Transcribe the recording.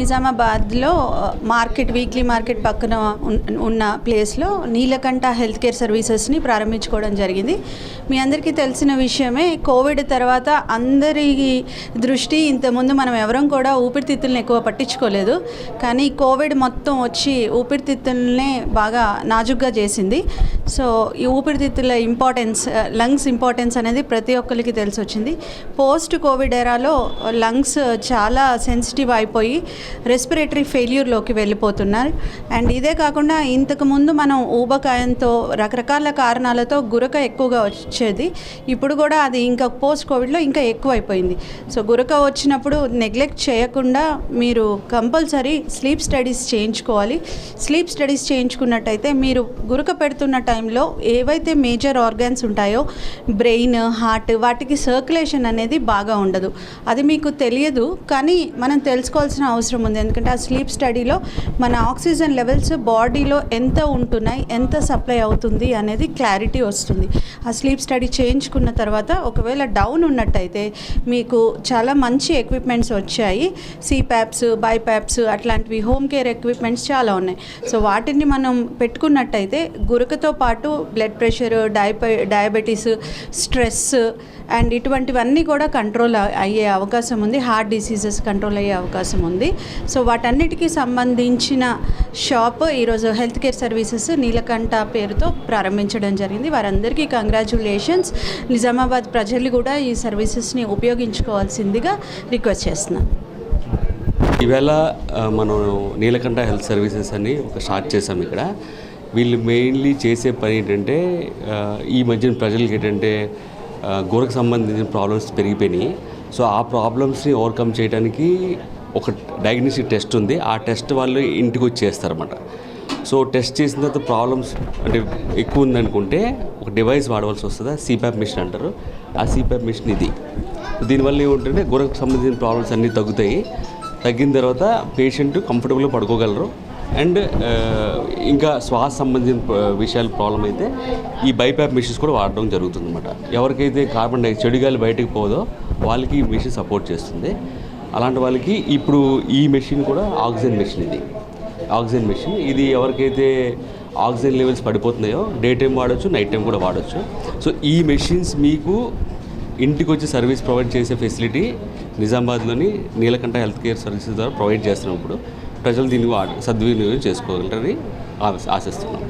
నిజామాబాద్లో weekly market పక్కన ఉన్న ప్లేస్లో నీలకంఠ హెల్త్ కేర్ సర్వీసెస్ని ప్రారంభించుకోవడం జరిగింది. మీ అందరికీ తెలిసిన విషయమే, కోవిడ్ తర్వాత అందరి దృష్టి, ఇంతకుముందు మనం ఎవరం కూడా ఊపిరితిత్తుల్ని ఎక్కువ పట్టించుకోలేదు, కానీ కోవిడ్ మొత్తం వచ్చి ఊపిరితిత్తుల్నే బాగా నాజుగ్గా చేసింది. సో ఈ ఊపిరితిత్తుల ఇంపార్టెన్స్, లంగ్స్ ఇంపార్టెన్స్ అనేది ప్రతి ఒక్కరికి తెలిసి వచ్చింది. పోస్ట్ కోవిడ్ ఎరాలో లంగ్స్ చాలా సెన్సిటివ్ అయిపోయి రెస్పిరేటరీ ఫెయిల్యూర్లోకి వెళ్ళిపోతున్నారు. అండ్ ఇదే కాకుండా ఇంతకుముందు మనం ఊబకాయంతో రకరకాల కారణాలతో గురక ఎక్కువగా వచ్చేది. ఇప్పుడు కూడా అది ఇంకా పోస్ట్ కోవిడ్లో ఇంకా ఎక్కువ అయిపోయింది. సో గురక వచ్చినప్పుడు నెగ్లెక్ట్ చేయకుండా మీరు కంపల్సరీ స్లీప్ స్టడీస్ చేయించుకోవాలి. స్లీప్ స్టడీస్ చేయించుకున్నట్టయితే మీరు గురక పెడుతున్న టైంలో ఏవైతే మేజర్ ఆర్గాన్స్ ఉంటాయో, బ్రెయిన్, హార్ట్, వాటికి సర్క్యులేషన్ అనేది బాగా ఉండదు. అది మీకు తెలియదు, కానీ మనం తెలుసుకోవాల్సిన అవసరం ఉంది. ఎందుకంటే ఆ స్లీప్ స్టడీలో మన ఆక్సిజన్ లెవెల్స్ బాడీలో ఎంత ఉంటున్నాయి, ఎంత సప్లై అవుతుంది అనేది క్లారిటీ వస్తుంది. ఆ స్లీప్ స్టడీ చేయించుకున్న తర్వాత ఒకవేళ డౌన్ ఉన్నట్టయితే మీకు చాలా మంచి ఎక్విప్మెంట్స్ వచ్చాయి. సిప్యాప్స్, బైప్యాప్స్ అట్లాంటివి హోమ్ కేర్ ఎక్విప్మెంట్స్ చాలా ఉన్నాయి. సో వాటిని మనం పెట్టుకున్నట్టయితే గురకతో పాటు blood pressure, diabetes, stress and ఇటువంటివన్నీ కూడా కంట్రోల్ అయ్యే అవకాశం ఉంది. హార్ట్ డిసీజెస్ కంట్రోల్ అయ్యే అవకాశం ఉంది. సో వాటన్నిటికీ సంబంధించిన షాప్ ఈరోజు హెల్త్ కేర్ సర్వీసెస్ నీలకంఠ పేరుతో ప్రారంభించడం జరిగింది. వారందరికీ కంగ్రాచ్యులేషన్స్. నిజామాబాద్ ప్రజలు కూడా ఈ సర్వీసెస్ని ఉపయోగించుకోవాల్సిందిగా రిక్వెస్ట్ చేస్తున్నాను. ఈవేళ మనం నీలకంఠ హెల్త్ సర్వీసెస్ అని స్టార్ట్ చేసాం. ఇక్కడ వీళ్ళు మెయిన్లీ చేసే పని ఏంటంటే, ఈ మధ్యన ప్రజలకి ఏంటంటే గురకు సంబంధించిన ప్రాబ్లమ్స్ పెరిగిపోయినాయి. సో ఆ ప్రాబ్లమ్స్ని ఓవర్కమ్ చేయడానికి ఒక డయాగ్నోస్టిక్ టెస్ట్ ఉంది. ఆ టెస్ట్ వాళ్ళు ఇంటికి వచ్చి చేస్తారన్నమాట. సో టెస్ట్ చేసిన తర్వాత ప్రాబ్లమ్స్ అంటే ఎక్కువ ఉందనుకుంటే ఒక డివైస్ వాడవలసి వస్తుంది. సిప్యాప్ మిషన్ అంటారు. ఆ సిప్యాప్ మిషన్ ఇది. దీనివల్ల ఏముంటుంటే గురకు సంబంధించిన ప్రాబ్లమ్స్ అన్నీ తగ్గుతాయి. తగ్గిన తర్వాత పేషెంట్ కంఫర్టబుల్గా పడుకోగలరు. అండ్ ఇంకా శ్వాస సంబంధించిన విషయాలు ప్రాబ్లం అయితే ఈ బైప్యాప్ మిషన్స్ కూడా వాడడం జరుగుతుంది అన్నమాట. ఎవరికైతే కార్బన్ డైఆక్సైడ్, చెడు గాలి బయటకు పోదో వాళ్ళకి ఈ మిషన్ సపోర్ట్ చేస్తుంది. అలాంటి వాళ్ళకి ఇప్పుడు ఈ మెషిన్ కూడా ఆక్సిజన్ మెషిన్. ఇది ఆక్సిజన్ మెషిన్. ఇది ఎవరికైతే ఆక్సిజన్ లెవెల్స్ పడిపోతున్నాయో డే టైం వాడచ్చు, నైట్ టైం కూడా వాడచ్చు. సో ఈ మెషిన్స్ మీకు ఇంటికి వచ్చి సర్వీస్ ప్రొవైడ్ చేసే ఫెసిలిటీ నిజామాబాద్లోని నీలకంఠ హెల్త్ కేర్ సర్వీసెస్ ద్వారా ప్రొవైడ్ చేస్తున్నాం. ఇప్పుడు ప్రజలు దీన్ని సద్వినియోగం చేసుకోగలరని ఆశిస్తున్నాం.